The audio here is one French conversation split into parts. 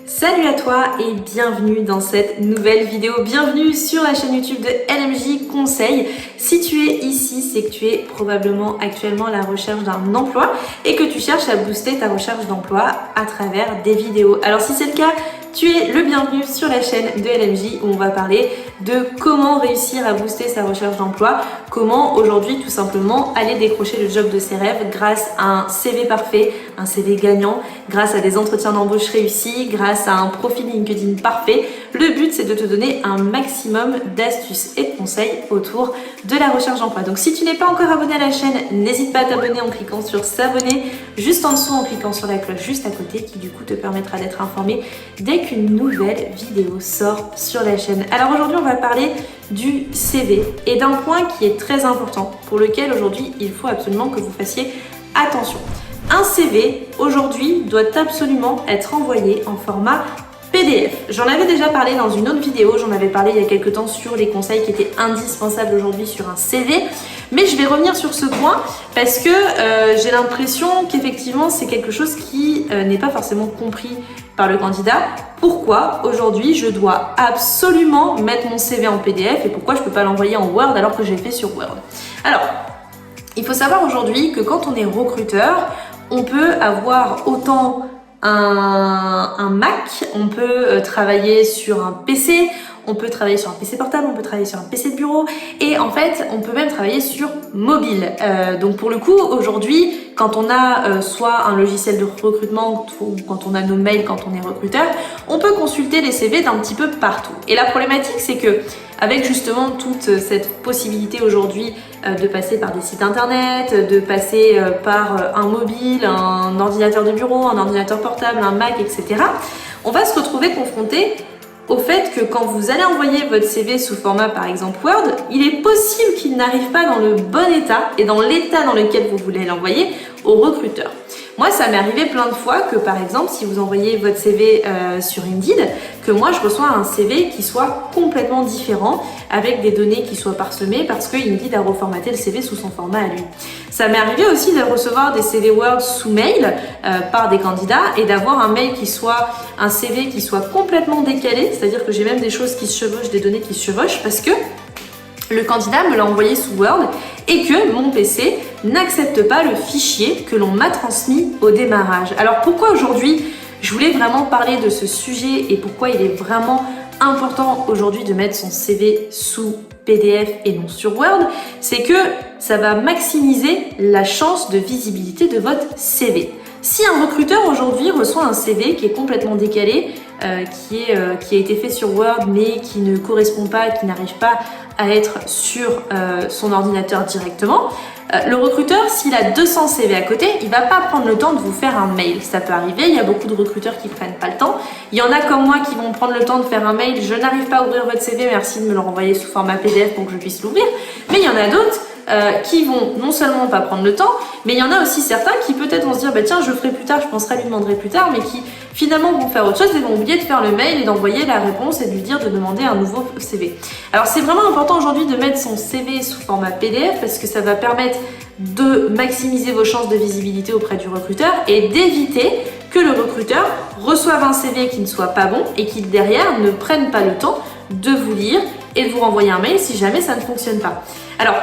Salut à toi et bienvenue dans cette nouvelle vidéo. Bienvenue sur la chaîne YouTube de LMJ Conseil. Si tu es ici, c'est que tu es probablement actuellement à la recherche d'un emploi et que tu cherches à booster ta recherche d'emploi à travers des vidéos. Alors si c'est le cas, tu es le bienvenu sur la chaîne de LMJ où on va parler de comment réussir à booster sa recherche d'emploi, comment aujourd'hui tout simplement aller décrocher le job de ses rêves grâce à un CV parfait, un CV gagnant, grâce à des entretiens d'embauche réussis, grâce à un profil LinkedIn parfait. Le but c'est de te donner un maximum d'astuces et de conseils autour de la recherche d'emploi. Donc si tu n'es pas encore abonné à la chaîne, n'hésite pas à t'abonner en cliquant sur s'abonner, juste en dessous en cliquant sur la cloche juste à côté qui du coup te permettra d'être informé dès qu'une nouvelle vidéo sort sur la chaîne. Alors aujourd'hui on va parler du CV et d'un point qui est très important pour lequel aujourd'hui il faut absolument que vous fassiez attention. Un CV aujourd'hui doit absolument être envoyé en format PDF. J'en avais déjà parlé dans une autre vidéo, j'en avais parlé il y a quelques temps sur les conseils qui étaient indispensables aujourd'hui sur un CV, mais je vais revenir sur ce point parce que j'ai l'impression qu'effectivement c'est quelque chose qui n'est pas forcément compris par le candidat. Pourquoi aujourd'hui je dois absolument mettre mon CV en PDF et pourquoi je ne peux pas l'envoyer en Word alors que j'ai fait sur Word? Alors, il faut savoir aujourd'hui que quand on est recruteur, on peut avoir autant un Mac, on peut travailler sur un PC, on peut travailler sur un PC portable, on peut travailler sur un PC de bureau et en fait on peut même travailler sur mobile. Donc pour le coup aujourd'hui quand on a soit un logiciel de recrutement ou quand on a nos mails quand on est recruteur, on peut consulter les CV d'un petit peu partout. Et la problématique c'est que avec justement toute cette possibilité aujourd'hui de passer par des sites internet, de passer par un mobile, un ordinateur de bureau, un ordinateur portable, un Mac, etc. On va se retrouver confronté au fait que quand vous allez envoyer votre CV sous format par exemple Word, il est possible qu'il n'arrive pas dans le bon état et dans l'état dans lequel vous voulez l'envoyer au recruteur. Moi, ça m'est arrivé plein de fois que par exemple, si vous envoyez votre CV sur Indeed, que moi je reçois un CV qui soit complètement différent avec des données qui soient parsemées parce que Indeed a reformaté le CV sous son format à lui. Ça m'est arrivé aussi de recevoir des CV Word sous mail par des candidats et d'avoir un mail qui soit un CV qui soit complètement décalé, c'est-à-dire que j'ai même des choses qui se chevauchent, des données qui se chevauchent parce que le candidat me l'a envoyé sous Word et que mon PC n'accepte pas le fichier que l'on m'a transmis au démarrage. Alors pourquoi aujourd'hui je voulais vraiment parler de ce sujet et pourquoi il est vraiment important aujourd'hui de mettre son CV sous PDF et non sur Word, c'est que ça va maximiser la chance de visibilité de votre CV. Si un recruteur aujourd'hui reçoit un CV qui est complètement décalé, qui a été fait sur Word mais qui ne correspond pas, qui n'arrive pas à être sur son ordinateur directement, le recruteur, s'il a 200 CV à côté, il va pas prendre le temps de vous faire un mail. Ça peut arriver, il y a beaucoup de recruteurs qui prennent pas le temps. Il y en a comme moi qui vont prendre le temps de faire un mail. Je n'arrive pas à ouvrir votre CV, merci de me le renvoyer sous format PDF pour que je puisse l'ouvrir. Mais il y en a d'autres qui vont non seulement pas prendre le temps, mais il y en a aussi certains qui peut-être vont se dire bah tiens je ferai plus tard, je penserai lui demanderai plus tard, mais qui finalement vont faire autre chose et vont oublier de faire le mail et d'envoyer la réponse et de lui dire de demander un nouveau CV. Alors c'est vraiment important aujourd'hui de mettre son CV sous format PDF parce que ça va permettre de maximiser vos chances de visibilité auprès du recruteur et d'éviter que le recruteur reçoive un CV qui ne soit pas bon et qu'il derrière ne prenne pas le temps de vous lire et de vous renvoyer un mail si jamais ça ne fonctionne pas. Alors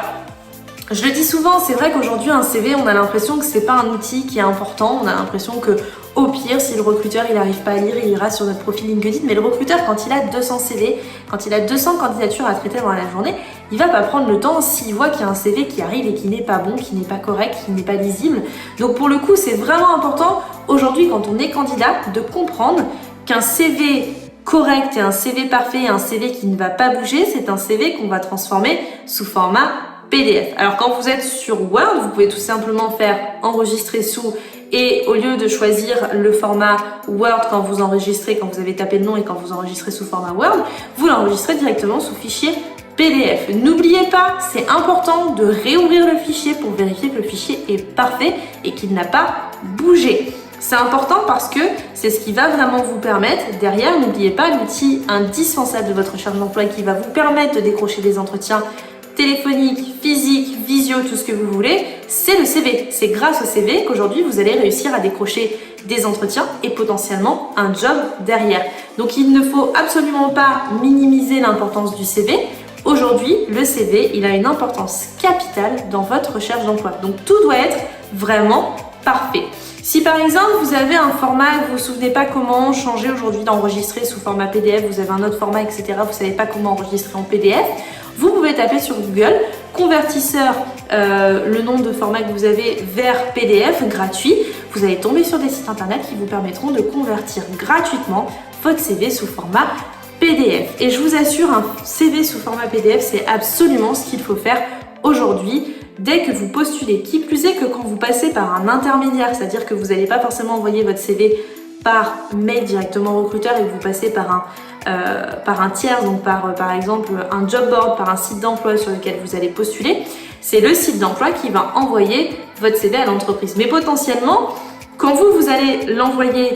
je le dis souvent, c'est vrai qu'aujourd'hui un CV, on a l'impression que c'est pas un outil qui est important, on a l'impression que au pire, si le recruteur il n'arrive pas à lire, il ira sur notre profil LinkedIn, mais le recruteur quand il a 200 CV, quand il a 200 candidatures à traiter dans la journée, il va pas prendre le temps s'il voit qu'il y a un CV qui arrive et qui n'est pas bon, qui n'est pas correct, qui n'est pas lisible. Donc pour le coup, c'est vraiment important aujourd'hui quand on est candidat de comprendre qu'un CV correct et un CV parfait et un CV qui ne va pas bouger, c'est un CV qu'on va transformer sous format PDF. Alors quand vous êtes sur Word, vous pouvez tout simplement faire enregistrer sous et au lieu de choisir le format Word quand vous enregistrez, quand vous avez tapé le nom et quand vous enregistrez sous format Word, vous l'enregistrez directement sous fichier PDF. N'oubliez pas, c'est important de réouvrir le fichier pour vérifier que le fichier est parfait et qu'il n'a pas bougé. C'est important parce que c'est ce qui va vraiment vous permettre, derrière, n'oubliez pas l'outil indispensable de votre recherche d'emploi qui va vous permettre de décrocher des entretiens téléphonique, physique, visio, tout ce que vous voulez, c'est le CV. C'est grâce au CV qu'aujourd'hui vous allez réussir à décrocher des entretiens et potentiellement un job derrière. Donc il ne faut absolument pas minimiser l'importance du CV. Aujourd'hui, le CV, il a une importance capitale dans votre recherche d'emploi. Donc tout doit être vraiment parfait. Si par exemple vous avez un format, vous ne vous souvenez pas comment changer aujourd'hui d'enregistrer sous format PDF, vous avez un autre format, etc., vous ne savez pas comment enregistrer en PDF, vous pouvez taper sur Google convertisseur, le nom de format que vous avez vers PDF gratuit. Vous allez tomber sur des sites internet qui vous permettront de convertir gratuitement votre CV sous format PDF. Et je vous assure, un CV sous format PDF, c'est absolument ce qu'il faut faire aujourd'hui dès que vous postulez. Qui plus est que quand vous passez par un intermédiaire, c'est-à-dire que vous n'allez pas forcément envoyer votre CV par mail directement au recruteur et que vous passez par un tiers, donc par exemple un job board, par un site d'emploi sur lequel vous allez postuler, c'est le site d'emploi qui va envoyer votre CV à l'entreprise. Mais potentiellement, quand vous allez l'envoyer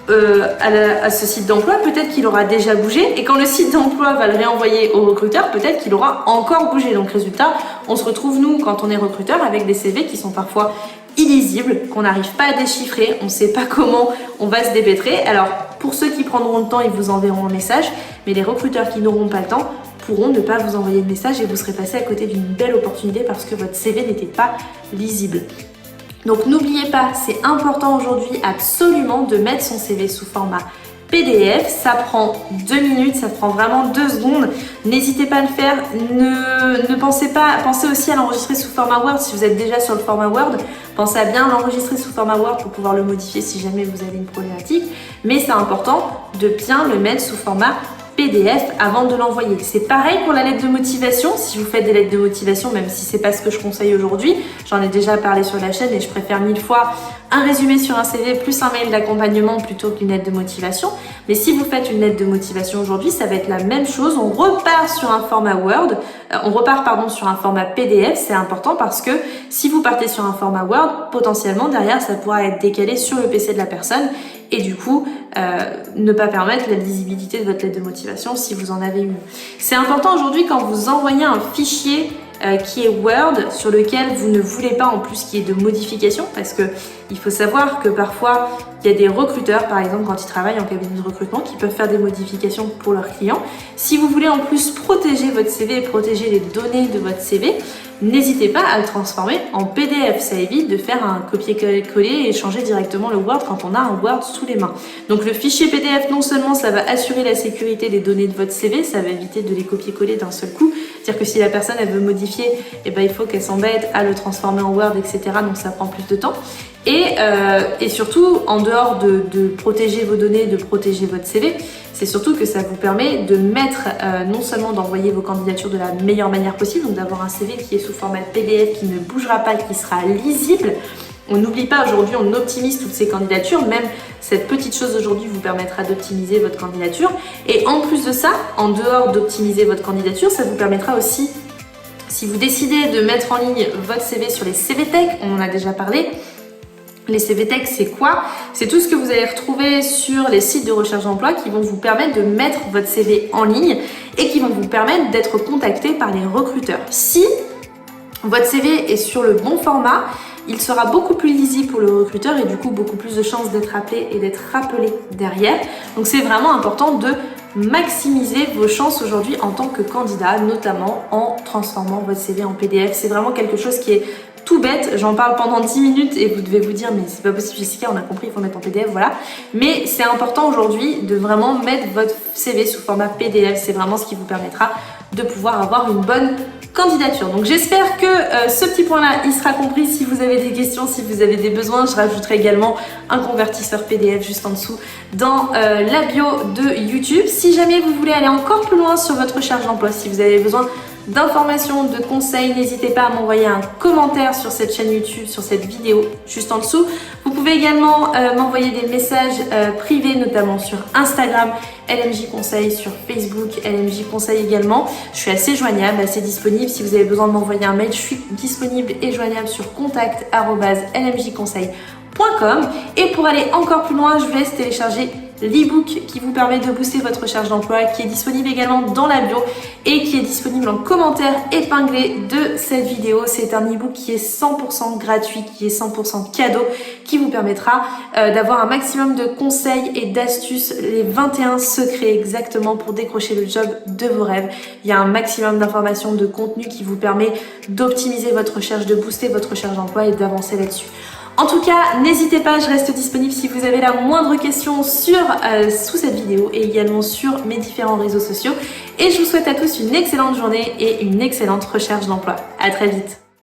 à ce site d'emploi, peut-être qu'il aura déjà bougé, et quand le site d'emploi va le réenvoyer au recruteur, peut-être qu'il aura encore bougé. Donc résultat, on se retrouve nous, quand on est recruteur, avec des CV qui sont parfois illisibles, qu'on n'arrive pas à déchiffrer, on ne sait pas comment on va se dépêtrer. Alors pour ceux qui prendront le temps, ils vous enverront un message, mais les recruteurs qui n'auront pas le temps pourront ne pas vous envoyer de message et vous serez passé à côté d'une belle opportunité parce que votre CV n'était pas lisible. Donc n'oubliez pas, c'est important aujourd'hui absolument de mettre son CV sous format PDF. Ça prend 2 minutes, ça prend vraiment 2 secondes. N'hésitez pas à le faire. Ne pensez pas, pensez aussi à l'enregistrer sous format Word. Si vous êtes déjà sur le format Word, pensez à bien l'enregistrer sous format Word pour pouvoir le modifier si jamais vous avez une problématique. Mais c'est important de bien le mettre sous format PDF avant de l'envoyer. C'est pareil pour la lettre de motivation. Si vous faites des lettres de motivation, même si c'est pas ce que je conseille aujourd'hui, j'en ai déjà parlé sur la chaîne et je préfère 1000 fois un résumé sur un CV plus un mail d'accompagnement plutôt qu'une lettre de motivation. Mais si vous faites une lettre de motivation aujourd'hui, ça va être la même chose. On repart sur un format Word, sur un format PDF. C'est important parce que si vous partez sur un format Word, potentiellement derrière ça pourra être décalé sur le PC de la personne et du coup ne pas permettre la lisibilité de votre lettre de motivation si vous en avez une. C'est important aujourd'hui quand vous envoyez un fichier qui est Word sur lequel vous ne voulez pas en plus qu'il y ait de modifications, parce que il faut savoir que parfois il y a des recruteurs par exemple quand ils travaillent en cabinet de recrutement qui peuvent faire des modifications pour leurs clients. Si vous voulez en plus protéger votre CV et protéger les données de votre CV, n'hésitez pas à le transformer en PDF. Ça évite de faire un copier-coller et changer directement le Word quand on a un Word sous les mains. Donc le fichier PDF, non seulement ça va assurer la sécurité des données de votre CV, ça va éviter de les copier-coller d'un seul coup. C'est-à-dire que si la personne elle veut modifier, eh ben, il faut qu'elle s'embête à le transformer en Word, etc. Donc ça prend plus de temps. Et surtout, en dehors de protéger vos données, de protéger votre CV, c'est surtout que ça vous permet de mettre, non seulement d'envoyer vos candidatures de la meilleure manière possible, donc d'avoir un CV qui est sous format PDF, qui ne bougera pas, qui sera lisible. On n'oublie pas, aujourd'hui, on optimise toutes ces candidatures. Même cette petite chose aujourd'hui vous permettra d'optimiser votre candidature. Et en plus de ça, en dehors d'optimiser votre candidature, ça vous permettra aussi, si vous décidez de mettre en ligne votre CV sur les CV Tech, on en a déjà parlé. Les CV Tech, c'est quoi? C'est tout ce que vous allez retrouver sur les sites de recherche d'emploi qui vont vous permettre de mettre votre CV en ligne et qui vont vous permettre d'être contacté par les recruteurs. Si votre CV est sur le bon format, il sera beaucoup plus lisible pour le recruteur et du coup beaucoup plus de chances d'être appelé et d'être rappelé derrière. Donc c'est vraiment important de maximiser vos chances aujourd'hui en tant que candidat, notamment en transformant votre CV en PDF. C'est vraiment quelque chose qui est tout bête, j'en parle pendant 10 minutes et vous devez vous dire mais c'est pas possible Jessica, on a compris, il faut mettre en PDF, voilà. Mais c'est important aujourd'hui de vraiment mettre votre CV sous format PDF, c'est vraiment ce qui vous permettra de pouvoir avoir une bonne candidature. Donc j'espère que ce petit point-là, il sera compris. Si vous avez des questions, si vous avez des besoins, je rajouterai également un convertisseur PDF juste en dessous dans la bio de YouTube. Si jamais vous voulez aller encore plus loin sur votre recherche d'emploi, si vous avez besoin d'informations, de conseils, n'hésitez pas à m'envoyer un commentaire sur cette chaîne YouTube, sur cette vidéo juste en dessous. Vous pouvez également m'envoyer des messages privés, notamment sur Instagram, LMJ Conseil, sur Facebook, LMJ Conseil également. Je suis assez joignable, assez disponible. Si vous avez besoin de m'envoyer un mail, je suis disponible et joignable sur contact@lmjconseil.com. Et pour aller encore plus loin, je vous laisse télécharger l'e-book qui vous permet de booster votre recherche d'emploi, qui est disponible également dans la bio et qui est disponible en commentaire épinglé de cette vidéo. C'est un e-book qui est 100% gratuit, qui est 100% cadeau, qui vous permettra d'avoir un maximum de conseils et d'astuces, les 21 secrets exactement pour décrocher le job de vos rêves. Il y a un maximum d'informations, de contenu qui vous permet d'optimiser votre recherche, de booster votre recherche d'emploi et d'avancer là-dessus. En tout cas, n'hésitez pas, je reste disponible si vous avez la moindre question sous cette vidéo et également sur mes différents réseaux sociaux. Et je vous souhaite à tous une excellente journée et une excellente recherche d'emploi. À très vite.